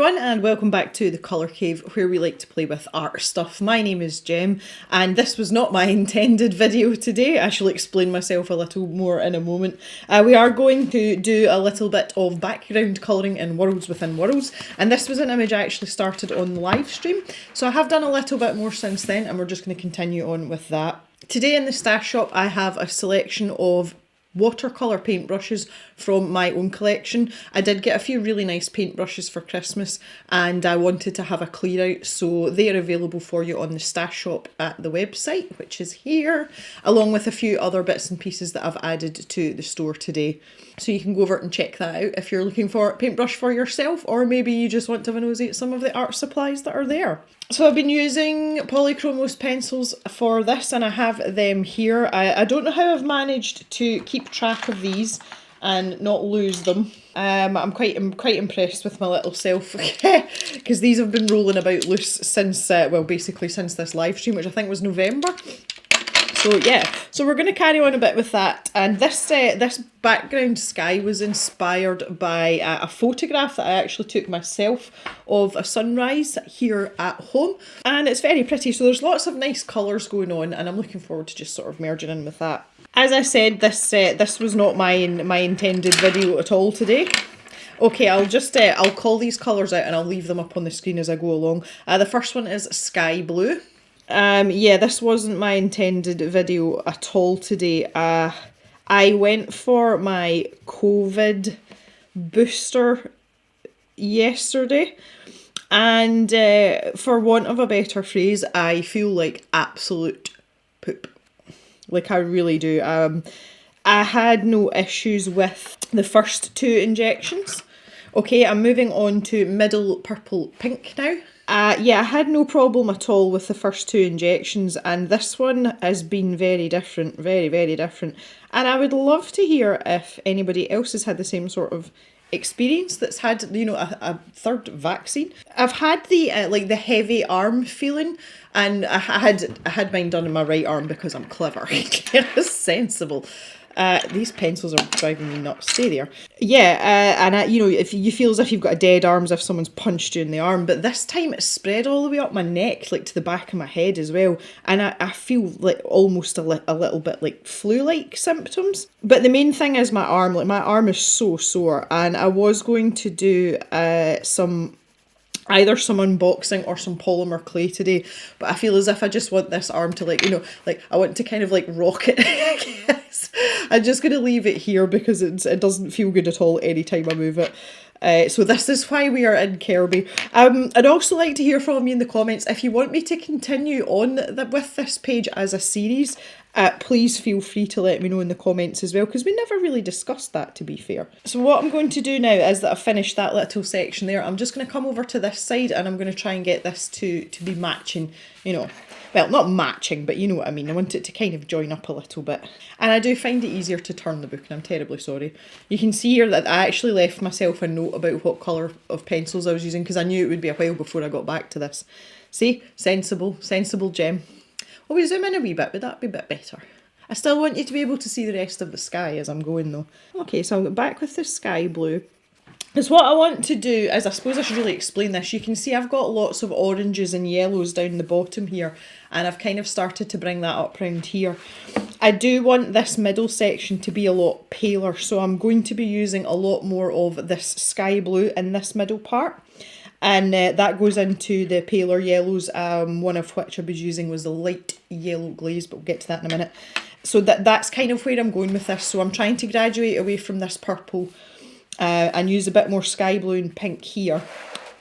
everyone and welcome back to the Colour Cave, where we like to play with art stuff. My name is Jem and this was not my intended video today. I shall explain myself a little more in a moment. We are going to do a little bit of background colouring in Worlds Within Worlds, and this was an image I actually started on the live stream, so I have done a little bit more since then and we're just going to continue on with that. Today in the stash shop I have a selection of watercolour paintbrushes from my own collection. I did get a few really nice paintbrushes for Christmas and I wanted to have a clear out, so they are available for you on the stash shop at the website, which is here, along with a few other bits and pieces that I've added to the store today. So you can go over and check that out if you're looking for a paintbrush for yourself, or maybe you just want to have a nosy at some of the art supplies that are there. So I've been using Polychromos pencils for this and I have them here. I don't know how I've managed to keep track of these and not lose them. I'm quite impressed with my little self because these have been rolling about loose since, well, basically since this live stream, which I think was November. So yeah, so we're going to carry on a bit with that, and this background sky was inspired by a photograph that I actually took myself of a sunrise here at home, and it's very pretty, so there's lots of nice colours going on and I'm looking forward to just sort of merging in with that. As I said, this was not my intended video at all today. Okay, I'll call these colours out and I'll leave them up on the screen as I go along. The first one is Sky Blue. Yeah, this wasn't my intended video at all today. I went for my COVID booster yesterday and for want of a better phrase, I feel like absolute poop. Like I really do. I had no issues with the first two injections. Okay, I'm moving on to middle purple pink now. Yeah, I had no problem at all with the first two injections, and this one has been very different, very, very different. And I would love to hear if anybody else has had the same sort of experience that's had, you know, a third vaccine. I've had the like the heavy arm feeling, and I had mine done in my right arm because I'm clever. Sensible. These pencils are driving me nuts. Stay there. Yeah, and you know, if you feel as if you've got a dead arm, as if someone's punched you in the arm, but this time it's spread all the way up my neck, like to the back of my head as well, and I feel like almost a little bit like flu-like symptoms. But the main thing is my arm. Like my arm is so sore, and I was going to do either some unboxing or some polymer clay today, but I feel as if I just want this arm to, like, you know, like I want to kind of like rock it. I guess I'm just going to leave it here because it doesn't feel good at all anytime I move it. So this is why we are in Kerby. I'd also like to hear from you in the comments if you want me to continue on with this page as a series. Please feel free to let me know in the comments as well, because we never really discussed that, to be fair. So what I'm going to do now is that I've finished that little section there. I'm just going to come over to this side and I'm going to try and get this to be matching, you know. Well, not matching, but you know what I mean. I want it to kind of join up a little bit. And I do find it easier to turn the book, and I'm terribly sorry. You can see here that I actually left myself a note about what colour of pencils I was using, because I knew it would be a while before I got back to this. See? Sensible Gem. Oh, we zoom in a wee bit, would that be a bit better? I still want you to be able to see the rest of the sky as I'm going though. Okay, so I'll get back with the sky blue. Because what I want to do is, I suppose I should really explain this. You can see I've got lots of oranges and yellows down the bottom here, and I've kind of started to bring that up round here. I do want this middle section to be a lot paler, so I'm going to be using a lot more of this sky blue in this middle part. And that goes into the paler yellows, one of which I was using was the light yellow glaze, but we'll get to that in a minute. So that's kind of where I'm going with this. So I'm trying to graduate away from this purple and use a bit more sky blue and pink here,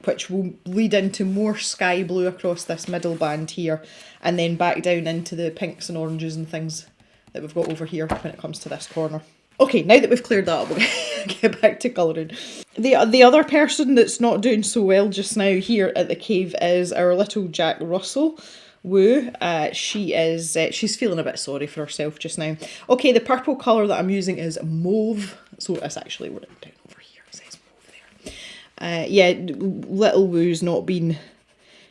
which will lead into more sky blue across this middle band here, and then back down into the pinks and oranges and things that we've got over here when it comes to this corner. Okay, now that we've cleared that up, we'll get back to colouring. The other person that's not doing so well just now here at the cave is our little Jack Russell. Woo. She's feeling a bit sorry for herself just now. Okay, the purple colour that I'm using is mauve. So it's actually written down over here. It says mauve there. Yeah, little Woo's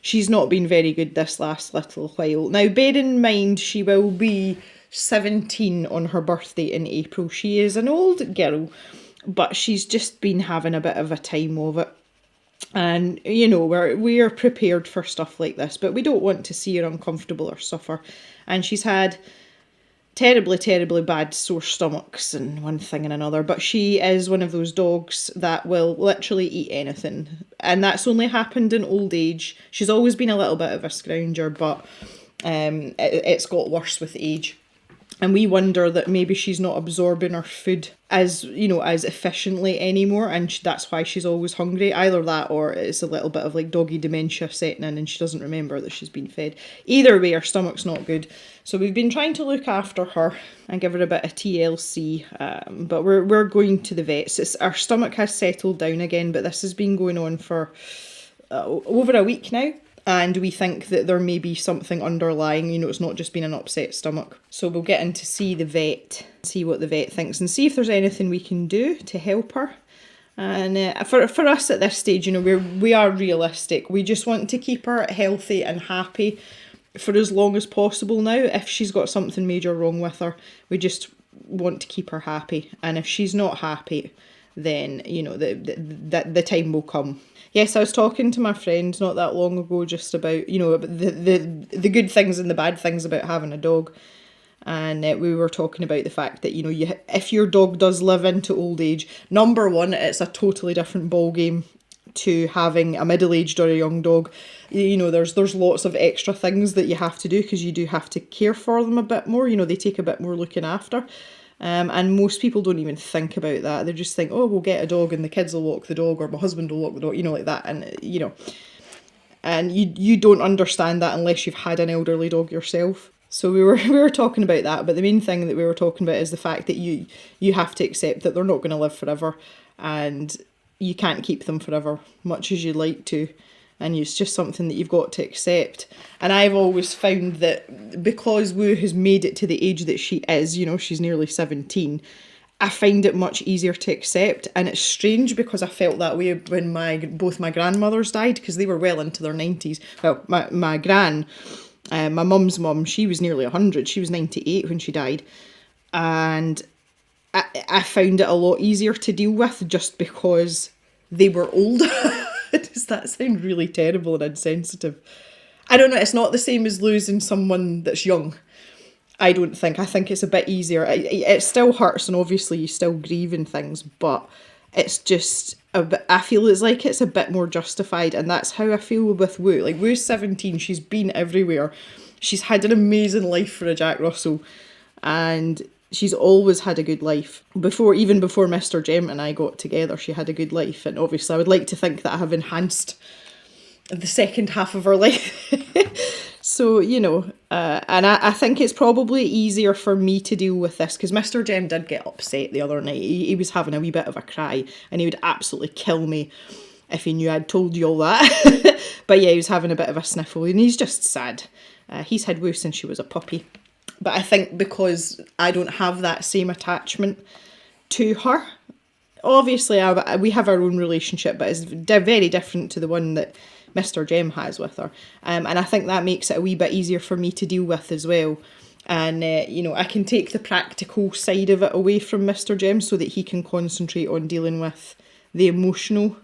she's not been very good this last little while. Now, bear in mind, she will be 17 on her birthday in April. She is an old girl, but she's just been having a bit of a time of it. And, you know, we're prepared for stuff like this, but we don't want to see her uncomfortable or suffer. And she's had terribly, terribly bad sore stomachs and one thing and another. But she is one of those dogs that will literally eat anything. And that's only happened in old age. She's always been a little bit of a scrounger, but it's got worse with age. And we wonder that maybe she's not absorbing her food as, you know, as efficiently anymore. And that's why she's always hungry. Either that or it's a little bit of like doggy dementia setting in and she doesn't remember that she's been fed. Either way, her stomach's not good. So we've been trying to look after her and give her a bit of TLC. But we're going to the vets. Our stomach has settled down again, but this has been going on for over a week now. And we think that there may be something underlying, you know, it's not just been an upset stomach. So we'll get in to see the vet, see what the vet thinks and see if there's anything we can do to help her. And for us at this stage, you know, we are realistic. We just want to keep her healthy and happy for as long as possible now. If she's got something major wrong with her, we just want to keep her happy. And if she's not happy, then, you know, the time will come. Yes, I was talking to my friend not that long ago just about, you know, the good things and the bad things about having a dog. And we were talking about the fact that, you know, if your dog does live into old age, number one, it's a totally different ballgame to having a middle-aged or a young dog. You know, there's lots of extra things that you have to do because you do have to care for them a bit more. You know, they take a bit more looking after. And most people don't even think about that. They just think, oh, we'll get a dog and the kids will walk the dog or my husband will walk the dog, you know, like that. And, you know, and you don't understand that unless you've had an elderly dog yourself. So we were talking about that. But the main thing that we were talking about is the fact that you have to accept that they're not going to live forever and you can't keep them forever, much as you'd like to. And it's just something that you've got to accept. And I've always found that because Woo has made it to the age that she is, you know, she's nearly 17, I find it much easier to accept. And it's strange because I felt that way when both my grandmothers died, because they were well into their 90s. Well, my gran, my mum's mum, she was nearly 100. She was 98 when she died. And I found it a lot easier to deal with just because they were old. Does that sound really terrible and insensitive? I don't know, it's not the same as losing someone that's young. I don't think. I think it's a bit easier. It still hurts and obviously you still grieve and things, but it's just a bit, I feel it's like it's a bit more justified, and that's how I feel with Woo. Like, Woo's 17, she's been everywhere. She's had an amazing life for a Jack Russell, and she's always had a good life. Even before Mr. Jem and I got together, she had a good life. And obviously I would like to think that I have enhanced the second half of her life. So, you know, and I think it's probably easier for me to deal with this because Mr. Jem did get upset the other night. He was having a wee bit of a cry and he would absolutely kill me if he knew I'd told you all that. But yeah, he was having a bit of a sniffle and he's just sad. He's had Woo since she was a puppy. But I think because I don't have that same attachment to her, obviously we have our own relationship, but it's very different to the one that Mr. Jem has with her. And I think that makes it a wee bit easier for me to deal with as well. And, you know, I can take the practical side of it away from Mr. Jem so that he can concentrate on dealing with the emotional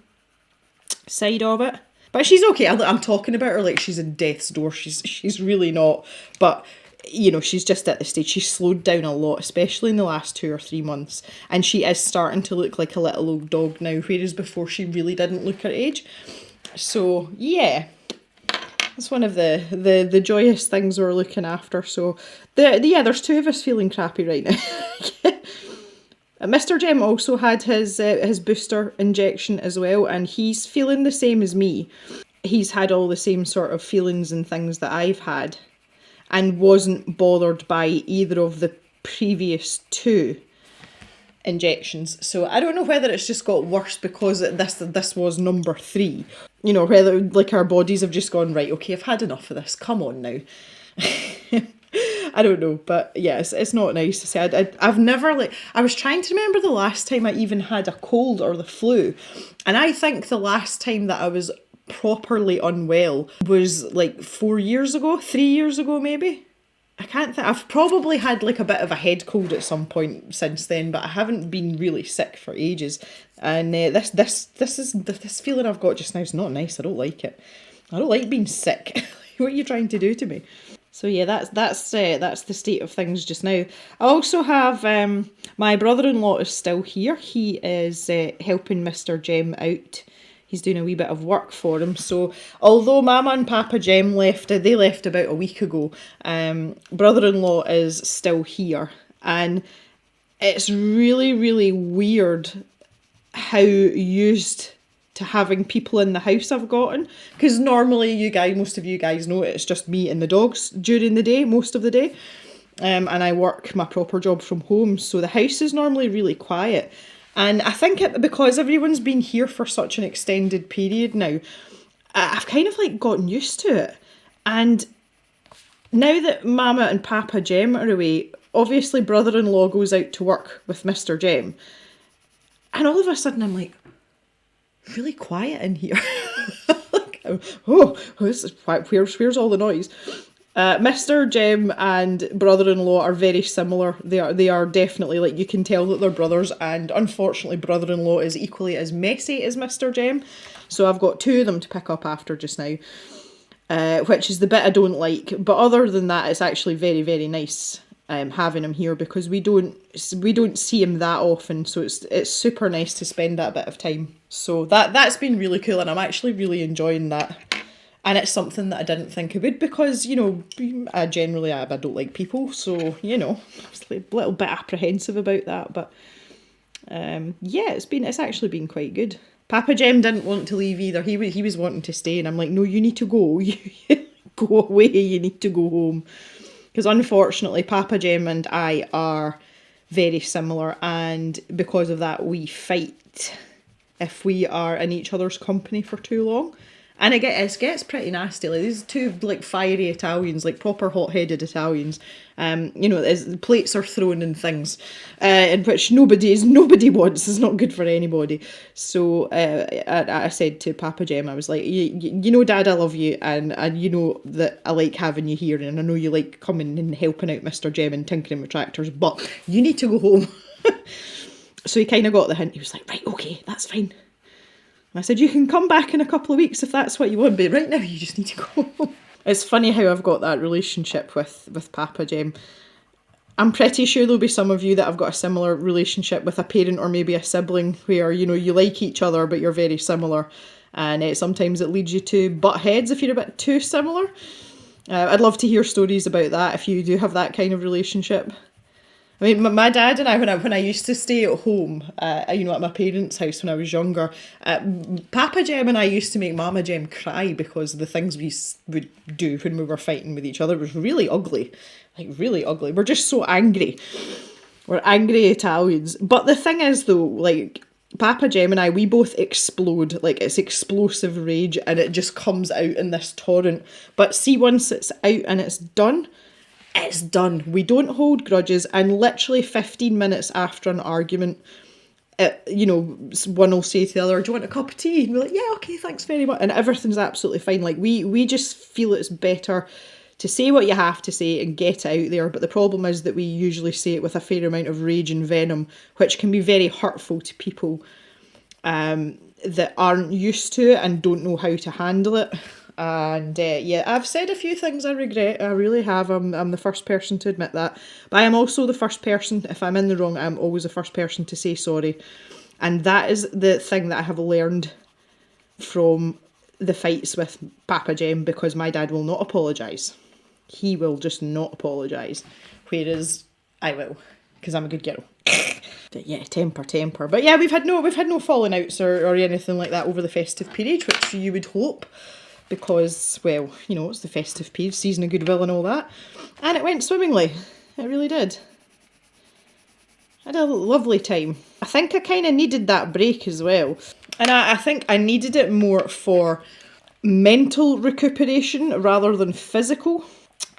side of it. But she's okay. I'm talking about her like she's in death's door. She's really not. But you know, she's just at the stage, she's slowed down a lot, especially in the last 2 or 3 months. And she is starting to look like a little old dog now, whereas before she really didn't look her age. So, yeah, it's one of the joyous things we're looking after. So, there's 2 of us feeling crappy right now. Mr. Jem also had his booster injection as well, and he's feeling the same as me. He's had all the same sort of feelings and things that I've had, and wasn't bothered by either of the previous 2 injections. So I don't know whether it's just got worse because this was number 3. You know, whether like our bodies have just gone, right, okay, I've had enough of this, come on now. I don't know, but yes, it's not nice to say. I've never, I was trying to remember the last time I even had a cold or the flu, and I think the last time that I was properly unwell was like 4 years ago, 3 years ago maybe. I can't think. I've probably had like a bit of a head cold at some point since then, but I haven't been really sick for ages. And this feeling I've got just now is not nice. I don't like it. I don't like being sick. What are you trying to do to me? So yeah, that's the state of things just now. I also have my brother-in-law is still here. He is helping Mr. Jem out. He's doing a wee bit of work for him. So although Mama and Papa Jem left, they left about a week ago, brother-in-law is still here. And it's really, really weird how used to having people in the house I've gotten. Because normally most of you guys know it's just me and the dogs during the day, most of the day. And I work my proper job from home. So the house is normally really quiet. And I think because everyone's been here for such an extended period now, I've kind of like gotten used to it. And now that Mama and Papa Jem are away, obviously brother-in-law goes out to work with Mr. Jem. And all of a sudden I'm like, really quiet in here. Where's all the noise? Mr. Jem and brother-in-law are very similar. They are definitely, like, you can tell that they're brothers, and unfortunately brother-in-law is equally as messy as Mr. Jem. So I've got two of them to pick up after just now, which is the bit I don't like. But other than that, it's actually very, very nice having him here, because we don't see him that often, so it's super nice to spend that bit of time. So that's been really cool, and I'm actually really enjoying that. And it's something that I didn't think I would, because, you know, I don't like people, so, you know, I was a little bit apprehensive about that, but yeah, it's actually been quite good. Papa Jem didn't want to leave either. He was wanting to stay, and I'm like, no, you need to go. Go away, you need to go home. Because unfortunately, Papa Jem and I are very similar, and because of that, we fight if we are in each other's company for too long. And it gets pretty nasty. Like, these two, like, fiery Italians, like proper hot-headed Italians. You know, the plates are thrown and things, in which nobody wants. It's not good for anybody. So I said to Papa Jem, I was like, you know, Dad, I love you, and you know that I like having you here, and I know you like coming and helping out Mr. Jem and tinkering with tractors, but you need to go home. So he kind of got the hint. He was like, right, okay, that's fine. I said, you can come back in a couple of weeks if that's what you want, but right now you just need to go home. It's funny how I've got that relationship with Papa Jem. I'm pretty sure there'll be some of you that have got a similar relationship with a parent or maybe a sibling where, you know, you like each other but you're very similar, and sometimes it leads you to butt heads if you're a bit too similar. I'd love to hear stories about that if you do have that kind of relationship. I mean, my dad and I, when I used to stay at home, you know, at my parents' house when I was younger, Papa Jem and I used to make Mama Jem cry because the things we would do when we were fighting with each other was really ugly. Like, really ugly. We're just so angry. We're angry Italians. But the thing is, though, like, Papa Jem and I, we both explode. Like, it's explosive rage, and it just comes out in this torrent. But see, once it's out and it's done, it's done. We don't hold grudges, and literally 15 minutes after an argument, you know, one will say to the other, do you want a cup of tea? And we're like, yeah, okay, thanks very much. And everything's absolutely fine. Like, we just feel it's better to say what you have to say and get it out there. But the problem is that we usually say it with a fair amount of rage and venom, which can be very hurtful to people that aren't used to it and don't know how to handle it. And yeah, I've said a few things I regret. I really have. I'm the first person to admit that. But I am also the first person, if I'm in the wrong, I'm always the first person to say sorry. And that is the thing that I have learned from the fights with Papa Jem, because my dad will not apologise. He will just not apologise. Whereas I will, because I'm a good girl. But yeah, temper. But yeah, we've had no falling outs or anything like that over the festive period, which you would hope. Because, well, you know, it's the festive period, season of goodwill and all that. And it went swimmingly. It really did. I had a lovely time. I think I kind of needed that break as well. And I think I needed it more for mental recuperation rather than physical.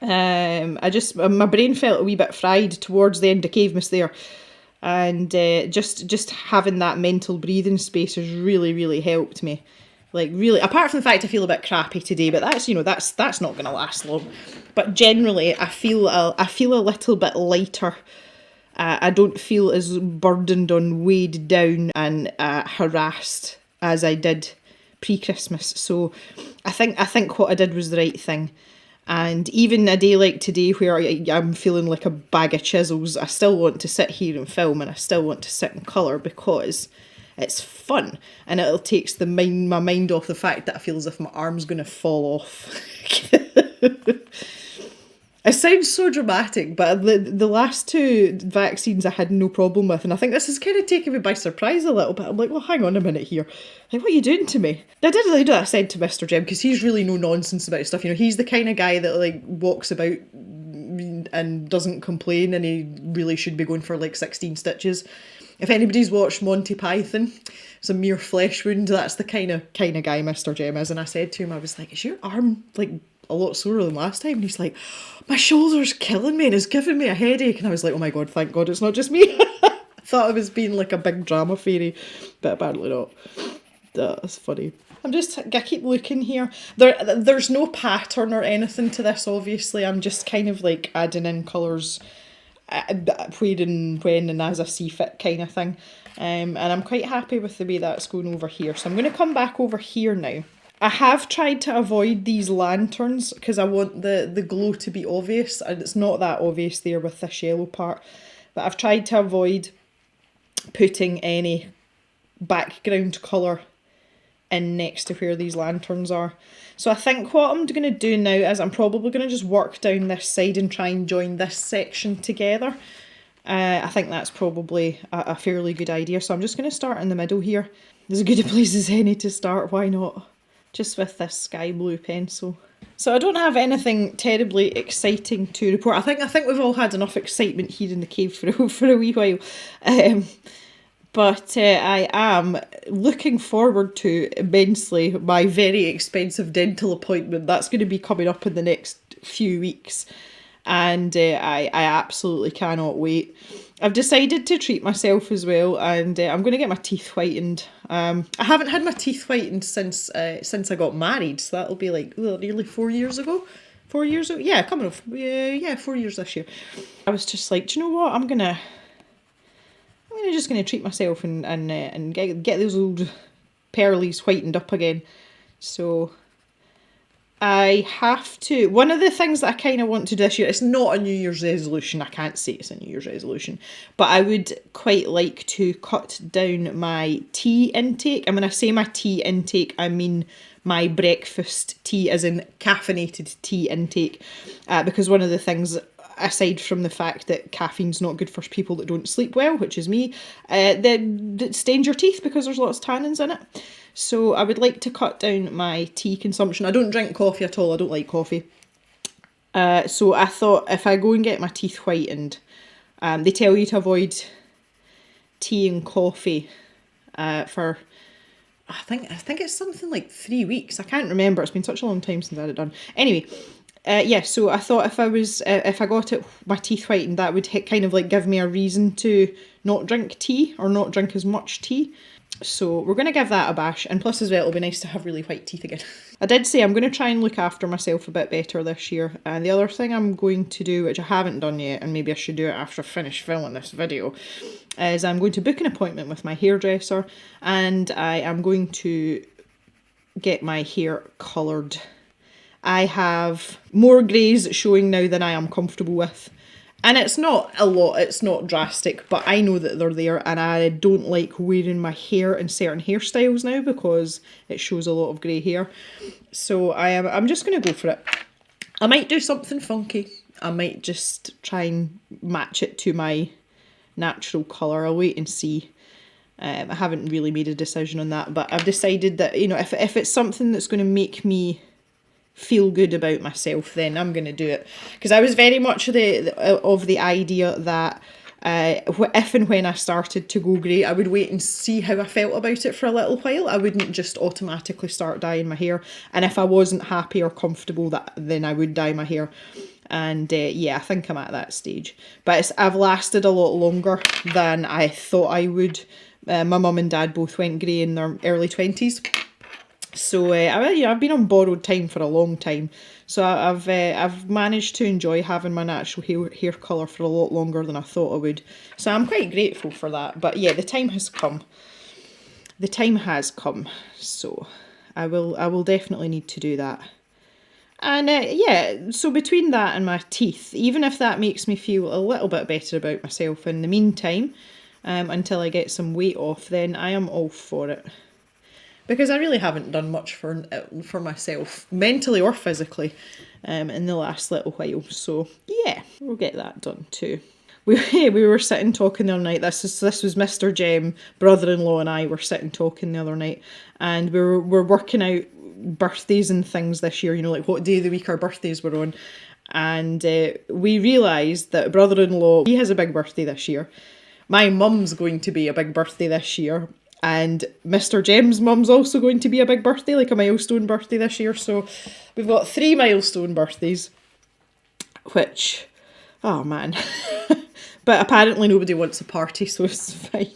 My brain felt a wee bit fried towards the end of Cavemas there. And just having that mental breathing space has really, really helped me. Like really, apart from the fact I feel a bit crappy today, but that's, you know, that's not going to last long. But generally, I feel a little bit lighter. I don't feel as burdened on, weighed down and harassed as I did pre-Christmas. So I think what I did was the right thing. And even a day like today where I'm feeling like a bag of chisels, I still want to sit here and film, and I still want to sit and colour because it's fun, and it'll take my mind off the fact that I feel as if my arm's going to fall off. It sounds so dramatic, but the last 2 vaccines I had no problem with, and I think this is kind of taking me by surprise a little bit. I'm like, well, hang on a minute here. Like, what are you doing to me? I did what I said to Mr. Jim, because he's really no nonsense about stuff. You know, he's the kind of guy that like walks about and doesn't complain, and he really should be going for like 16 stitches. If anybody's watched Monty Python, it's a mere flesh wound. That's the kind of guy Mr. Jim is. And I said to him, I was like, is your arm like a lot sore than last time? And he's like, my shoulder's killing me and it's giving me a headache. And I was like, oh my God, thank God it's not just me. I thought I was being like a big drama fairy, but apparently not. That's funny. I keep looking here. There's no pattern or anything to this, obviously. I'm just kind of like adding in colours where and when and as I see fit kind of thing. And I'm quite happy with the way that's going over here. So I'm going to come back over here now. I have tried to avoid these lanterns because I want the glow to be obvious, and it's not that obvious there with this yellow part. But I've tried to avoid putting any background colour in next to where these lanterns are. So I think what I'm going to do now is I'm probably going to just work down this side and try and join this section together. I think that's probably a fairly good idea. So I'm just going to start in the middle here. There's a good place as any to start, why not? Just with this sky blue pencil. So I don't have anything terribly exciting to report. I think we've all had enough excitement here in the cave for a wee while. But I am looking forward to immensely my very expensive dental appointment. That's going to be coming up in the next few weeks. And I absolutely cannot wait. I've decided to treat myself as well, and I'm going to get my teeth whitened. I haven't had my teeth whitened since I got married, so that'll be like nearly 4 years ago. 4 years ago? Yeah, coming up. Yeah, 4 years this year. I was just like, do you know what? I'm just going to treat myself and get those old pearlies whitened up again. So I have to. One of the things that I kind of want to do this year, it's not a New Year's resolution. I can't say it's a New Year's resolution, but I would quite like to cut down my tea intake. And when I say my tea intake, I mean my breakfast tea, as in caffeinated tea intake, because one of the things, aside from the fact that caffeine's not good for people that don't sleep well, which is me, that stains your teeth because there's lots of tannins in it. So I would like to cut down my tea consumption. I don't drink coffee at all. I don't like coffee. So I thought if I go and get my teeth whitened, they tell you to avoid tea and coffee for, I think it's something like 3 weeks. I can't remember. It's been such a long time since I had it done. Anyway, yeah, so I thought if I got my teeth whitened, that would kind of like give me a reason to not drink tea or not drink as much tea. So we're going to give that a bash, and plus as well, it'll be nice to have really white teeth again. I did say I'm going to try and look after myself a bit better this year, and the other thing I'm going to do, which I haven't done yet, and maybe I should do it after I finish filming this video, is I'm going to book an appointment with my hairdresser, and I am going to get my hair coloured. I have more greys showing now than I am comfortable with. And it's not a lot, it's not drastic, but I know that they're there, and I don't like wearing my hair in certain hairstyles now because it shows a lot of grey hair. So I'm just going to go for it. I might do something funky. I might just try and match it to my natural colour. I'll wait and see. I haven't really made a decision on that, but I've decided that, you know, if it's something that's going to make me feel good about myself, then I'm going to do it. Because I was very much of the idea that if and when I started to go grey, I would wait and see how I felt about it for a little while. I wouldn't just automatically start dyeing my hair. And if I wasn't happy or comfortable, then I would dye my hair. And yeah, I think I'm at that stage. But I've lasted a lot longer than I thought I would. My mum and dad both went grey in their early 20s. So I've been on borrowed time for a long time. So I've managed to enjoy having my natural hair colour for a lot longer than I thought I would. So I'm quite grateful for that. But yeah, the time has come. The time has come. So I will definitely need to do that. And yeah, so between that and my teeth, even if that makes me feel a little bit better about myself in the meantime, until I get some weight off, then I am all for it. Because I really haven't done much for myself, mentally or physically, in the last little while. So yeah, we'll get that done too. We were sitting talking the other night. This was Mr. Jem, brother-in-law, and I were sitting talking the other night, and we're working out birthdays and things this year. You know, like what day of the week our birthdays were on, and we realised that brother-in-law, he has a big birthday this year. My mum's going to be a big birthday this year. And Mr. Jem's mum's also going to be a big birthday, like a milestone birthday this year. So we've got 3 milestone birthdays, which, oh man. But apparently nobody wants a party, so it's fine.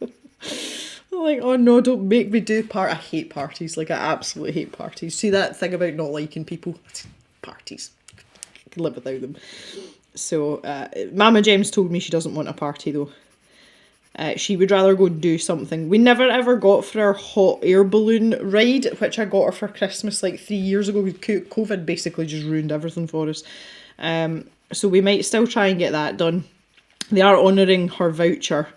I'm like, oh no, don't make me do I hate parties. Like, I absolutely hate parties. See that thing about not liking people? Parties. I can live without them. So, Mama Jem's told me she doesn't want a party though. She would rather go and do something. We never ever got for our hot air balloon ride, which I got her for Christmas like 3 years ago. COVID basically just ruined everything for us. So we might still try and get that done. They are honouring her voucher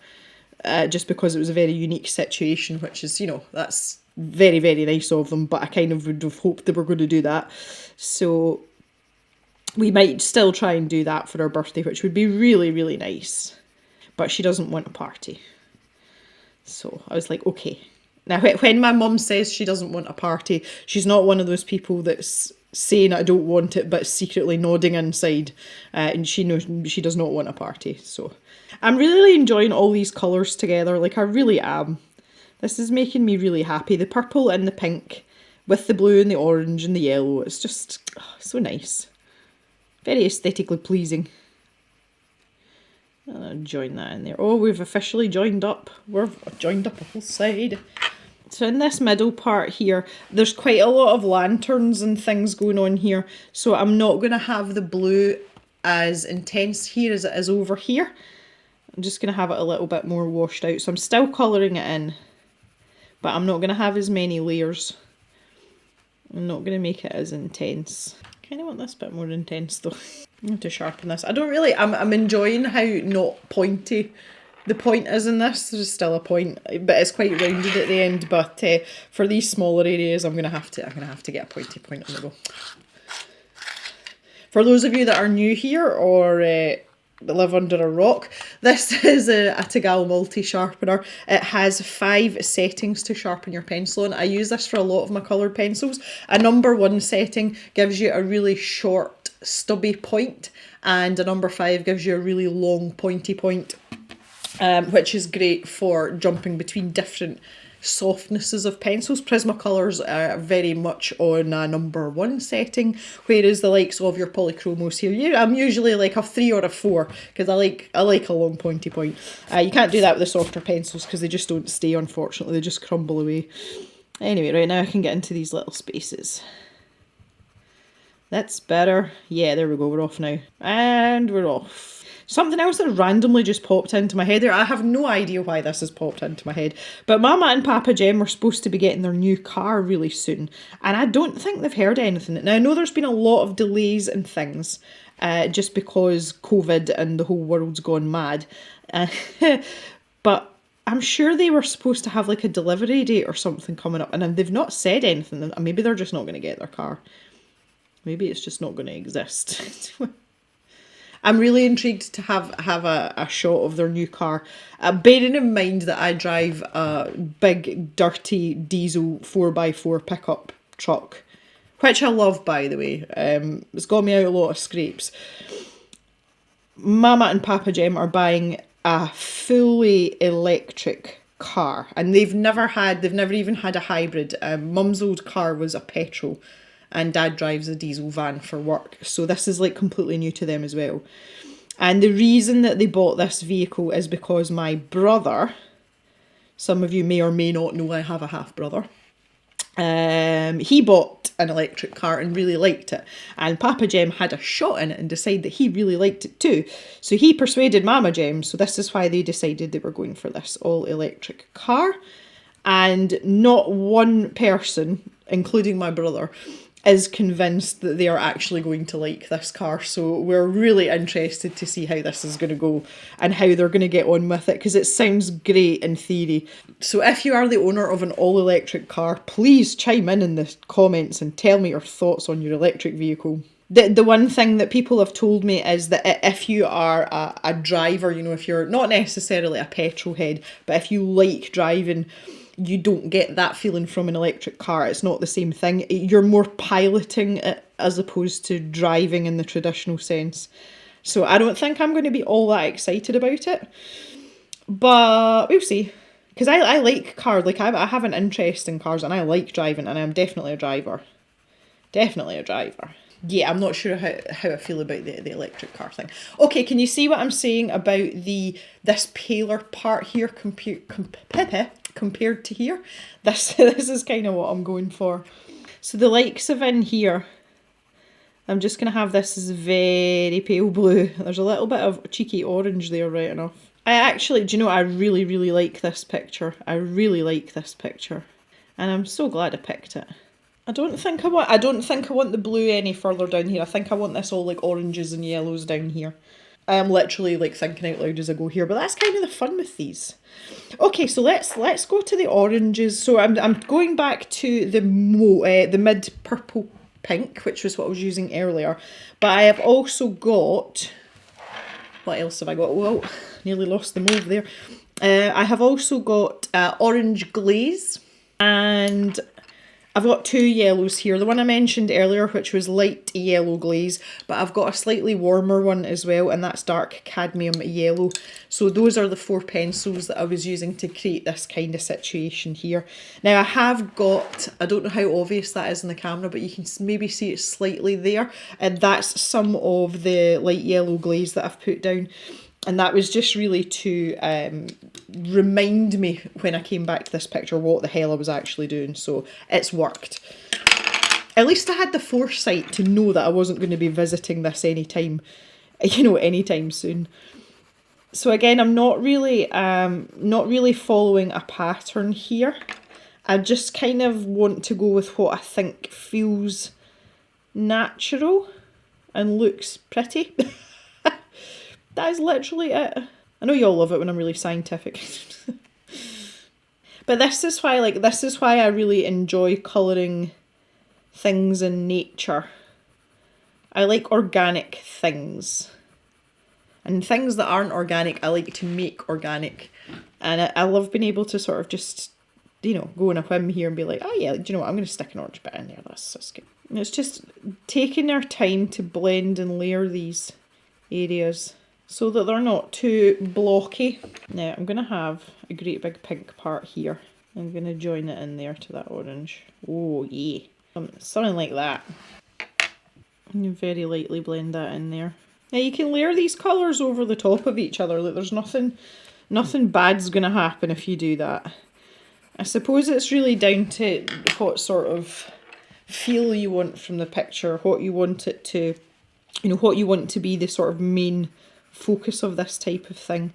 just because it was a very unique situation, which is, you know, that's very, very nice of them. But I kind of would have hoped they were going to do that. So we might still try and do that for her birthday, which would be really, really nice. But she doesn't want a party. So I was like, okay. Now, when my mum says she doesn't want a party, she's not one of those people that's saying I don't want it, but secretly nodding inside. And she knows she does not want a party. So I'm really enjoying all these colours together. Like, I really am. This is making me really happy. The purple and the pink with the blue and the orange and the yellow. It's just so nice. Very aesthetically pleasing. I'll join that in there. Oh, we've officially joined up. We're joined up a whole side. So in this middle part here, there's quite a lot of lanterns and things going on here. So I'm not going to have the blue as intense here as it is over here. I'm just going to have it a little bit more washed out. So I'm still colouring it in, but I'm not going to have as many layers. I'm not going to make it as intense. I kind of want this bit more intense though. I have to sharpen this. I don't really, I'm enjoying how not pointy the point is in this. There's still a point, but it's quite rounded at the end. But for these smaller areas, I'm gonna have to get a pointy point on the go. For those of you that are new here or live under a rock, this is a Tagal multi-sharpener. It has 5 settings to sharpen your pencil on. I use this for a lot of my coloured pencils. A number 1 setting gives you a really short stubby point, and a number 5 gives you a really long pointy point, which is great for jumping between different softnesses of pencils. Prismacolors are very much on a number 1 setting, whereas the likes of your Polychromos here, I'm usually like a 3 or a 4 because I like a long pointy point. You can't do that with the softer pencils because they just don't stay, unfortunately. They just crumble away. Anyway, right now I can get into these little spaces. That's better. Yeah, there we go. We're off now. And we're off. Something else that randomly just popped into my head there. I have no idea why this has popped into my head. But Mama and Papa Jem are supposed to be getting their new car really soon. And I don't think they've heard anything. Now, I know there's been a lot of delays and things just because COVID and the whole world's gone mad. But I'm sure they were supposed to have like a delivery date or something coming up. And they've not said anything. Maybe they're just not going to get their car. Maybe it's just not going to exist. I'm really intrigued to have a shot of their new car. Bearing in mind that I drive a big, dirty diesel 4x4 pickup truck, which I love, by the way. It's got me out a lot of scrapes. Mama and Papa Jem are buying a fully electric car, and they've never even had a hybrid. Mum's old car was a petrol, and Dad drives a diesel van for work. So this is like completely new to them as well. And the reason that they bought this vehicle is because my brother, some of you may or may not know I have a half brother, He bought an electric car and really liked it, and Papa Jem had a shot in it and decided that he really liked it too. So he persuaded Mama Jem, so this is why they decided they were going for this all electric car. And not one person, including my brother, is convinced that they are actually going to like this car. So we're really interested to see how this is going to go and how they're going to get on with it, because it sounds great in theory. So if you are the owner of an all-electric car, please chime in the comments and tell me your thoughts on your electric vehicle. The one thing that people have told me is that if you are a driver, you know, if you're not necessarily a petrol head, but if you like driving, you don't get that feeling from an electric car. It's not the same thing. You're more piloting it as opposed to driving in the traditional sense. So I don't think I'm going to be all that excited about it. But we'll see. Because I like cars. Like, I have an interest in cars and I like driving, and I'm definitely a driver. Definitely a driver. Yeah, I'm not sure how I feel about the electric car thing. Okay, can you see what I'm saying about this paler part here compared to here? This is kind of what I'm going for. So the likes of in here, I'm just going to have this as very pale blue. There's a little bit of cheeky orange there, right enough. I actually, do you know, I really, really like this picture. I really like this picture. And I'm so glad I picked it. I don't think I want the blue any further down here. I think I want this all like oranges and yellows down here. I am literally like thinking out loud as I go here, but that's kind of the fun with these. Okay, so let's go to the oranges. So I'm going back to the mid purple pink, which was what I was using earlier. But I have also got, what else have I got? Well, nearly lost the mauve there. I have also got orange glaze, and I've got two yellows here. The one I mentioned earlier, which was light yellow glaze, but I've got a slightly warmer one as well, and that's dark cadmium yellow. So those are the 4 pencils that I was using to create this kind of situation here. Now I have got, I don't know how obvious that is in the camera, but you can maybe see it slightly there, and that's some of the light yellow glaze that I've put down. And that was just really to remind me when I came back to this picture what the hell I was actually doing. So it's worked. At least I had the foresight to know that I wasn't going to be visiting this anytime soon. So again, I'm not really following a pattern here. I just kind of want to go with what I think feels natural and looks pretty. That is literally it. I know you all love it when I'm really scientific. But this is why I really enjoy colouring things in nature. I like organic things. And things that aren't organic, I like to make organic. And I love being able to sort of just, go on a whim here and be like, oh yeah, do you know what, I'm going to stick an orange bit in there. That's good. And it's just taking our time to blend and layer these areas so that they're not too blocky. Now I'm going to have a great big pink part here. I'm going to join it in there to that orange. Oh yeah. Something like that. And very lightly blend that in there. Now you can layer these colours over the top of each other. Like, there's nothing bad's going to happen if you do that. I suppose it's really down to what sort of feel you want from the picture, what you want it to, what you want to be the sort of main focus of this type of thing.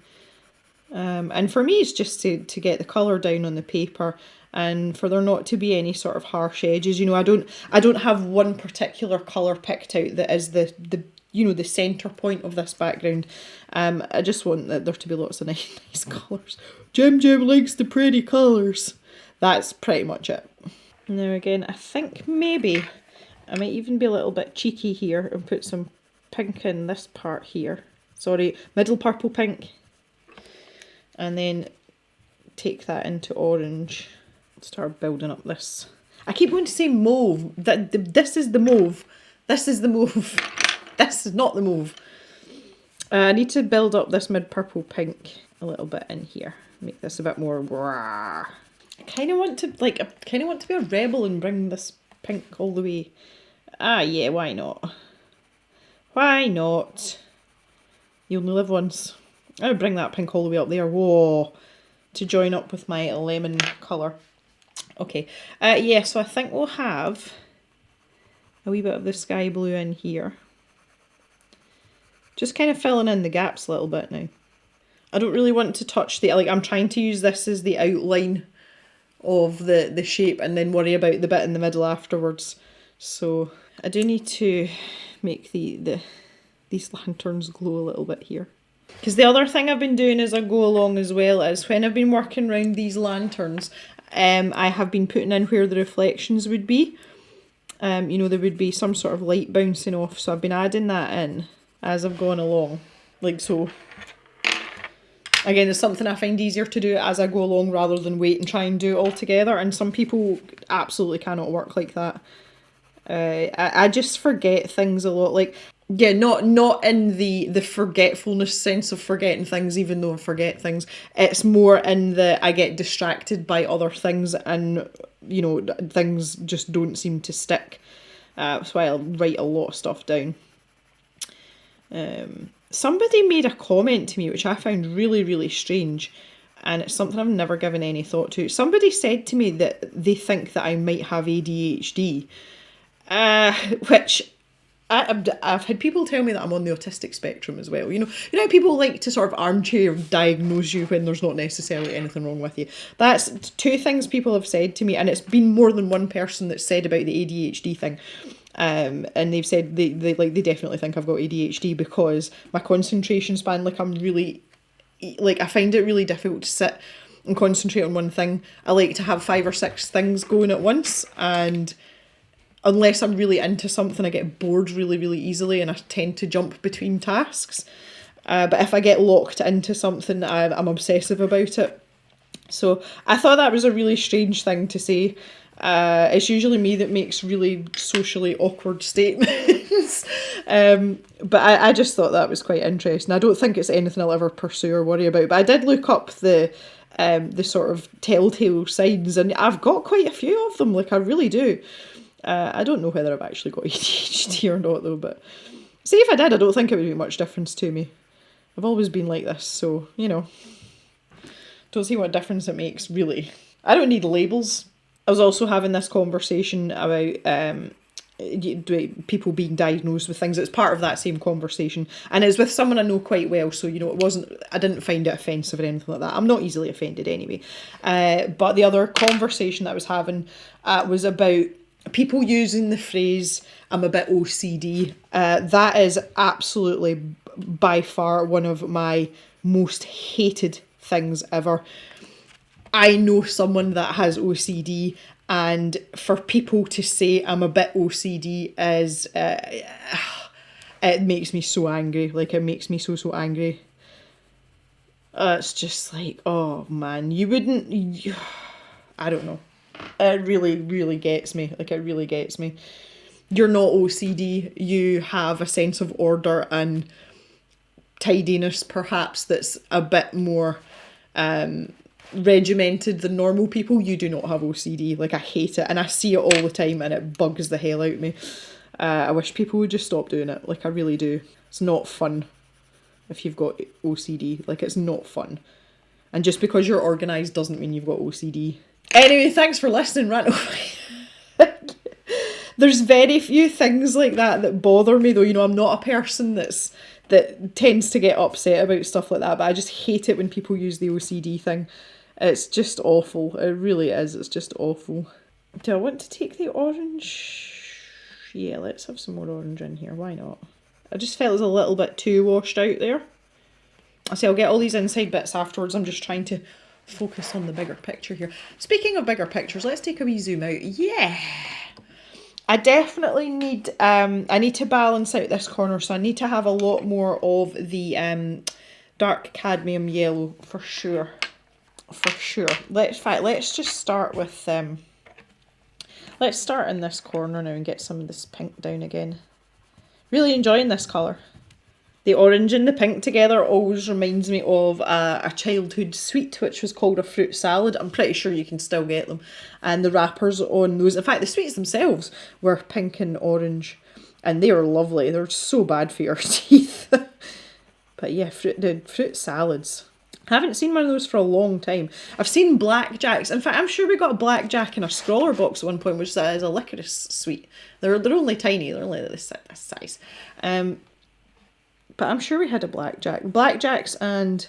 And for me, it's just to get the colour down on the paper and for there not to be any sort of harsh edges. I don't have one particular colour picked out that is the centre point of this background. I just want there to be lots of nice colours. Jem likes the pretty colours. That's pretty much it. Now again, I think maybe I might even be a little bit cheeky here and put some pink in this part here. Sorry, middle purple pink. And then take that into orange. Start building up this. I keep wanting to say mauve. This is the mauve. This is the mauve. This is not the mauve. I need to build up this mid purple pink a little bit in here. Make this a bit more. I kind of want to be a rebel and bring this pink all the way. Ah, yeah. Why not? Why not? You only live once. I would bring that pink all the way up there. Whoa. To join up with my lemon colour. Okay, yeah, so I think we'll have a wee bit of the sky blue in here. Just kind of filling in the gaps a little bit now. I don't really want to touch the, like, I'm trying to use this as the outline of the shape and then worry about the bit in the middle afterwards. So I do need to make these lanterns glow a little bit here. Because the other thing I've been doing as I go along as well is when I've been working around these lanterns, I have been putting in where the reflections would be. You know, there would be some sort of light bouncing off, so I've been adding that in as I've gone along, like so. Again, it's something I find easier to do as I go along rather than wait and try and do it all together, and some people absolutely cannot work like that. I just forget things a lot, like, yeah, not in the forgetfulness sense of forgetting things, even though I forget things. It's more in the I get distracted by other things and, you know, things just don't seem to stick. That's why I'll write a lot of stuff down. Somebody made a comment to me which I found really, really strange, and it's something I've never given any thought to. Somebody said to me that they think that I might have ADHD, which I've had people tell me that I'm on the autistic spectrum as well. You know, people like to sort of armchair diagnose you when there's not necessarily anything wrong with you. That's two things people have said to me, and it's been more than one person that's said about the ADHD thing. And they've said they definitely think I've got ADHD because my concentration span, like, I'm really, like, I find it really difficult to sit and concentrate on one thing. I like to have 5 or 6 things going at once, and unless I'm really into something, I get bored really, really easily, and I tend to jump between tasks. But if I get locked into something, I'm obsessive about it. So I thought that was a really strange thing to say. It's usually me that makes really socially awkward statements. But I just thought that was quite interesting. I don't think it's anything I'll ever pursue or worry about. But I did look up the sort of telltale signs, and I've got quite a few of them. Like, I really do. I don't know whether I've actually got ADHD or not, though. But see, if I did, I don't think it would make much difference to me. I've always been like this, so, you know. Don't see what difference it makes, really. I don't need labels. I was also having this conversation about people being diagnosed with things. It's part of that same conversation, and it's with someone I know quite well, so, you know, I didn't find it offensive or anything like that. I'm not easily offended anyway. But the other conversation that I was having was about people using the phrase, I'm a bit OCD. That is absolutely by far one of my most hated things ever. I know someone that has OCD, and for people to say I'm a bit OCD is, it makes me so angry. Like, it makes me so angry. It's just like, oh man, I don't know. It really, really gets me. Like, it really gets me. You're not OCD. You have a sense of order and tidiness, perhaps, that's a bit more regimented than normal people. You do not have OCD. Like, I hate it, and I see it all the time, and it bugs the hell out of me. I wish people would just stop doing it. Like, I really do. It's not fun if you've got OCD. Like, it's not fun. And just because you're organised doesn't mean you've got OCD. Anyway, thanks for listening, Rant. There's very few things like that bother me, though. You know, I'm not a person that tends to get upset about stuff like that, but I just hate it when people use the OCD thing. It's just awful. It really is. It's just awful. Do I want to take the orange? Yeah, let's have some more orange in here. Why not? I just felt it was a little bit too washed out there. I say I'll get all these inside bits afterwards. I'm just trying to focus on the bigger picture here. Speaking of bigger pictures, let's take a wee zoom out. Yeah. I definitely need, I need to balance out this corner, so I need to have a lot more of the dark cadmium yellow for sure. For sure. Let's just start with, let's start in this corner now and get some of this pink down again. Really enjoying this colour. The orange and the pink together always reminds me of a childhood sweet, which was called a fruit salad. I'm pretty sure you can still get them. And the wrappers on those, in fact, the sweets themselves were pink and orange. And they were lovely. They're so bad for your teeth. But yeah, fruit salads. I haven't seen one of those for a long time. I've seen blackjacks. In fact, I'm sure we got a blackjack in a scroller box at one point, which is a licorice sweet. They're only tiny. They're only this size. But I'm sure we had a blackjack. Blackjacks and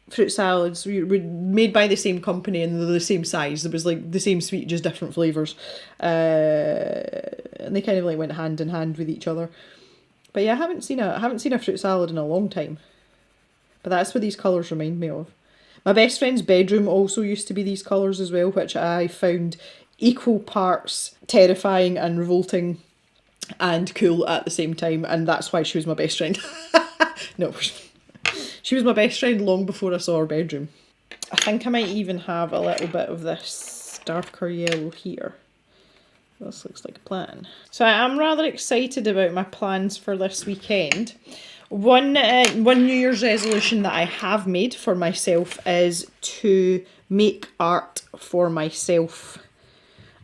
fruit salads were made by the same company and they're the same size. It was like the same sweet, just different flavours. And they kind of like went hand in hand with each other. But yeah, I haven't seen a fruit salad in a long time. But that's what these colours remind me of. My best friend's bedroom also used to be these colours as well, which I found equal parts terrifying and revolting and cool at the same time, and that's why she was my best friend. No, she was my best friend long before I saw her bedroom. I think I might even have a little bit of this darker yellow here. This looks like a plan. So I am rather excited about my plans for this weekend. One New Year's resolution that I have made for myself is to make art for myself.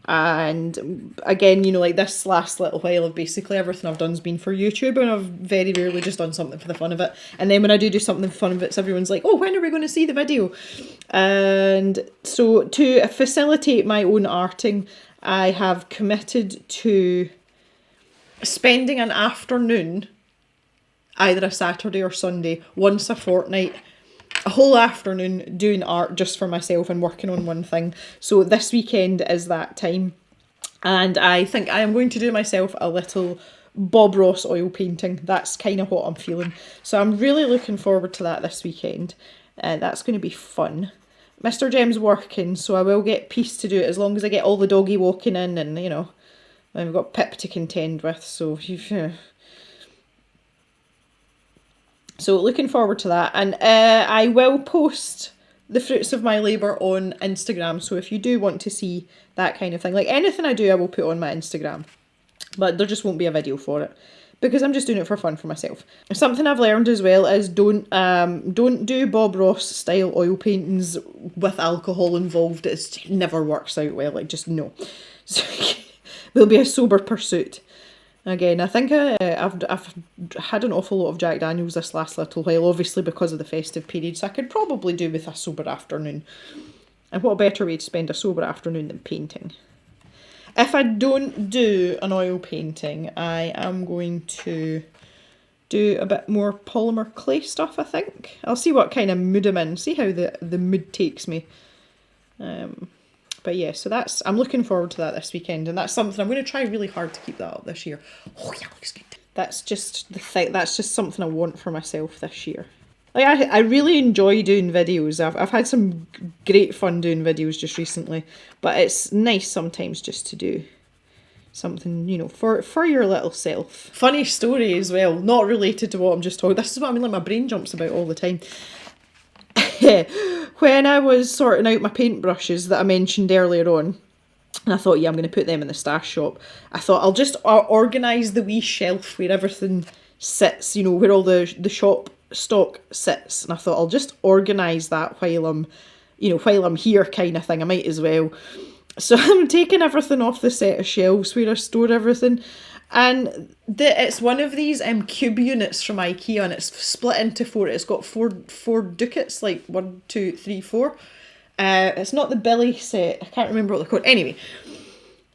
And again, you know, like this last little while of basically everything I've done's been for YouTube, and I've very rarely just done something for the fun of it. And then when I do something for fun of it, everyone's like, oh, when are we going to see the video? And so to facilitate my own arting, I have committed to spending an afternoon, either a Saturday or Sunday, once a fortnight, a whole afternoon doing art just for myself and working on one thing. So this weekend is that time. And I think I am going to do myself a little Bob Ross oil painting. That's kind of what I'm feeling. So I'm really looking forward to that this weekend. That's going to be fun. Mr. Jem's working, so I will get peace to do it as long as I get all the doggy walking in and, you know, I've got Pip to contend with, so... So looking forward to that, and I will post the fruits of my labour on Instagram, so if you do want to see that kind of thing, like anything I do I will put on my Instagram, but there just won't be a video for it, because I'm just doing it for fun for myself. Something I've learned as well is don't do Bob Ross style oil paintings with alcohol involved. It never works out well, like just no. So there'll be a sober pursuit. Again, I think I've had an awful lot of Jack Daniels this last little while, obviously because of the festive period, so I could probably do with a sober afternoon. And what better way to spend a sober afternoon than painting? If I don't do an oil painting, I am going to do a bit more polymer clay stuff, I think. I'll see what kind of mood I'm in, see how the mood takes me. But yeah, so I'm looking forward to that this weekend, and that's something I'm going to try really hard to keep that up this year. Oh yeah, looks good. That's just that's just something I want for myself this year. Like I really enjoy doing videos. I've had some great fun doing videos just recently, but it's nice sometimes just to do something, you know, for your little self. Funny story as well, not related to what I'm just talking. This is what I mean, like my brain jumps about all the time. When I was sorting out my paintbrushes that I mentioned earlier on, and I thought, yeah, I'm going to put them in the stash shop, I thought I'll just organise the wee shelf where everything sits, you know, where all the shop stock sits, and I thought I'll just organise that while I'm here kind of thing. I might as well. So I'm taking everything off the set of shelves where I store everything, and it's one of these cube units from IKEA, and it's split into four. It's got four ducats, like 1, 2, 3, 4. It's not the Billy set. I can't remember what they're called. Anyway,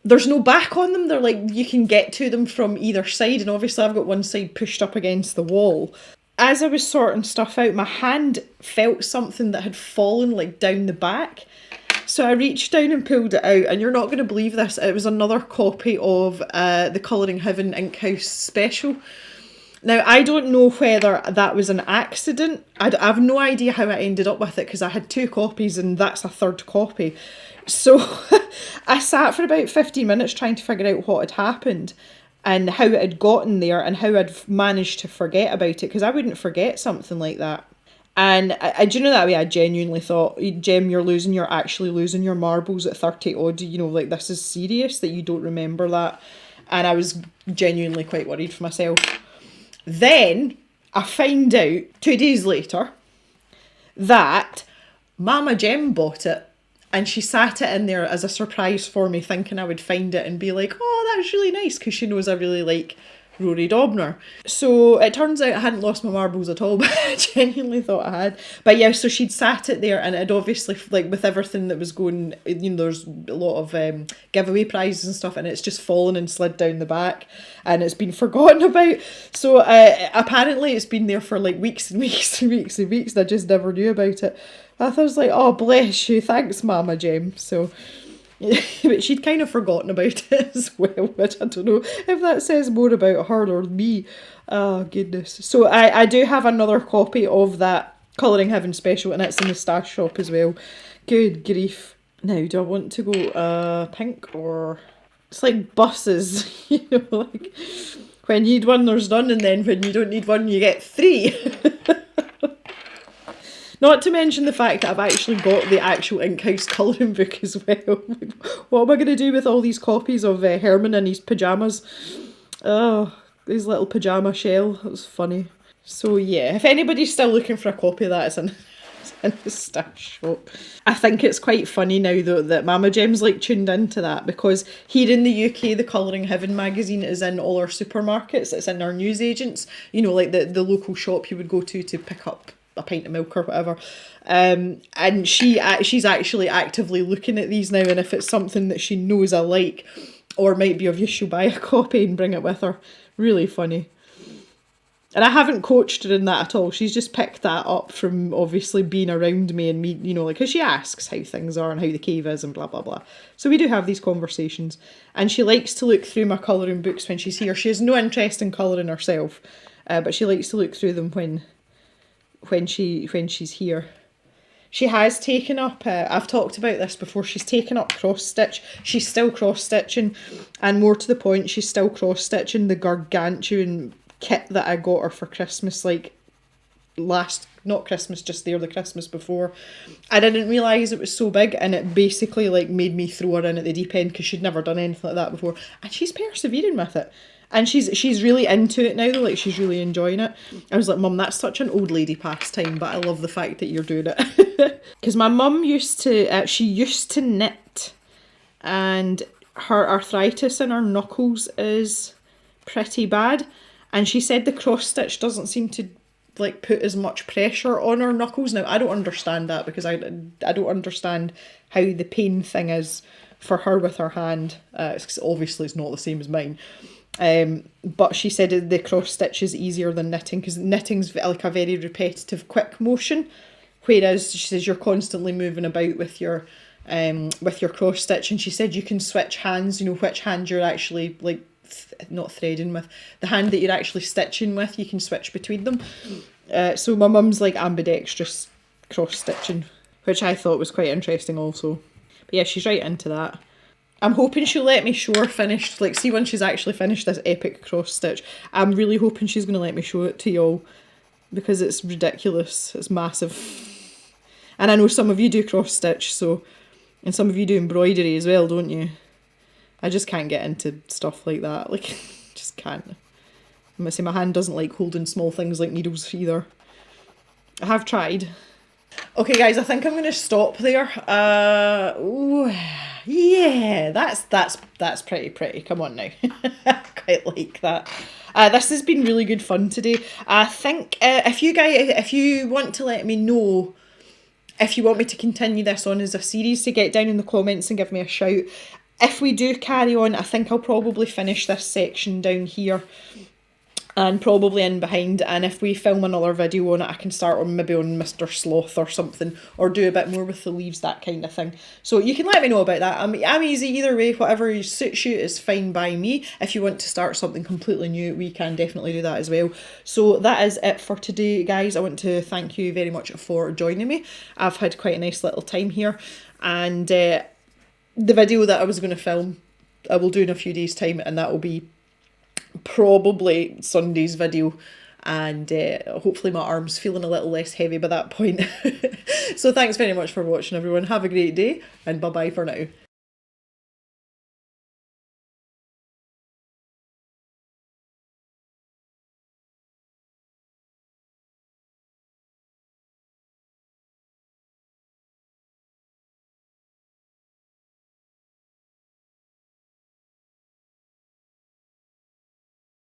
there's no back on them. They're like, you can get to them from either side, and obviously I've got one side pushed up against the wall. As I was sorting stuff out, my hand felt something that had fallen like down the back. So I reached down and pulled it out, and you're not going to believe this, it was another copy of the Colouring Heaven Ink House special. Now, I don't know whether that was an accident. I have no idea how I ended up with it, because I had 2 copies and that's a 3rd copy. So I sat for about 15 minutes trying to figure out what had happened and how it had gotten there and how I'd managed to forget about it, because I wouldn't forget something like that. And I do you know that way I genuinely thought, Jem, you're actually losing your marbles at 30 odd, you know, like this is serious that you don't remember that. And I was genuinely quite worried for myself. Then I find out 2 days later that Mama Jem bought it, and she sat it in there as a surprise for me, thinking I would find it and be like, oh, that's really nice, because she knows I really like Rory Dobner. So it turns out I hadn't lost my marbles at all, but I genuinely thought I had. But yeah, so she'd sat it there, and it obviously, like with everything that was going, you know, there's a lot of giveaway prizes and stuff, and it's just fallen and slid down the back, and it's been forgotten about. So apparently it's been there for like weeks and weeks and weeks and weeks, and I just never knew about it. I was like, oh, bless you, thanks, Mama Jem. So, but she'd kind of forgotten about it as well, which I don't know if that says more about her or me. Oh, goodness. So I do have another copy of that Colouring Heaven special, and it's in the stash shop as well. Good grief. Now, do I want to go pink or... It's like buses, you know, like when you need one, there's none, and then when you don't need one, you get 3. Not to mention the fact that I've actually got the actual Ink House colouring book as well. What am I going to do with all these copies of Herman in his pyjamas? Oh, his little pyjama shell. That was funny. So yeah, if anybody's still looking for a copy of that, it's in the stash shop. I think it's quite funny now though that Mama Gem's like tuned into that, because here in the UK the Colouring Heaven magazine is in all our supermarkets. It's in our newsagents, you know, like the local shop you would go to pick up a pint of milk or whatever, and she's actually actively looking at these now, and if it's something that she knows I like or might be of use, she'll buy a copy and bring it with her. Really funny. And I haven't coached her in that at all. She's just picked that up from obviously being around me and me, you know, like, because she asks how things are and how the cave is and blah, blah, blah. So we do have these conversations. And she likes to look through my colouring books when she's here. She has no interest in colouring herself, but she likes to look through them when she's here. She has taken up, I've talked about this before, she's taken up cross stitch. She's still cross stitching, and more to the point, she's still cross stitching the gargantuan kit that I got her for Christmas, like not Christmas just there, the Christmas before. I didn't realise it was so big, and it basically like made me throw her in at the deep end, because she'd never done anything like that before, and she's persevering with it. And she's really into it now, though, like she's really enjoying it. I was like, Mum, that's such an old lady pastime, but I love the fact that you're doing it. Because my mum used to knit, and her arthritis in her knuckles is pretty bad. And she said the cross stitch doesn't seem to like put as much pressure on her knuckles. Now, I don't understand that, because I don't understand how the pain thing is for her with her hand. Obviously it's not the same as mine. But she said the cross stitch is easier than knitting, because knitting's like a very repetitive, quick motion, whereas she says you're constantly moving about with your cross stitch. And she said you can switch hands, you know, which hand you're actually like not threading with, the hand that you're actually stitching with, you can switch between them. So my mum's like ambidextrous cross stitching, which I thought was quite interesting also. But yeah, she's right into that. I'm hoping she'll let me show her finished, like, see when she's actually finished this epic cross stitch. I'm really hoping she's going to let me show it to y'all, because it's ridiculous. It's massive. And I know some of you do cross stitch, so, and some of you do embroidery as well, don't you? I just can't get into stuff like that. Like, just can't. I'm going to say my hand doesn't like holding small things like needles either. I have tried. Okay, guys, I think I'm going to stop there. Ooh, yeah, that's pretty. Come on now. I quite like that. This has been really good fun today. I think if you want to let me know if you want me to continue this on as a series, to get down in the comments and give me a shout. If we do carry on, I think I'll probably finish this section down here and probably in behind, and if we film another video on it, I can start on maybe on Mr. Sloth or something, or do a bit more with the leaves, that kind of thing. So you can let me know about that. I'm easy either way. Whatever suits you is fine by me. If you want to start something completely new, we can definitely do that as well. So that is it for today, guys. I want to thank you very much for joining me. I've had quite a nice little time here, and the video that I was going to film, I will do in a few days' time, and that will be probably Sunday's video, and hopefully my arm's feeling a little less heavy by that point. So thanks very much for watching, everyone. Have a great day, and bye bye for now.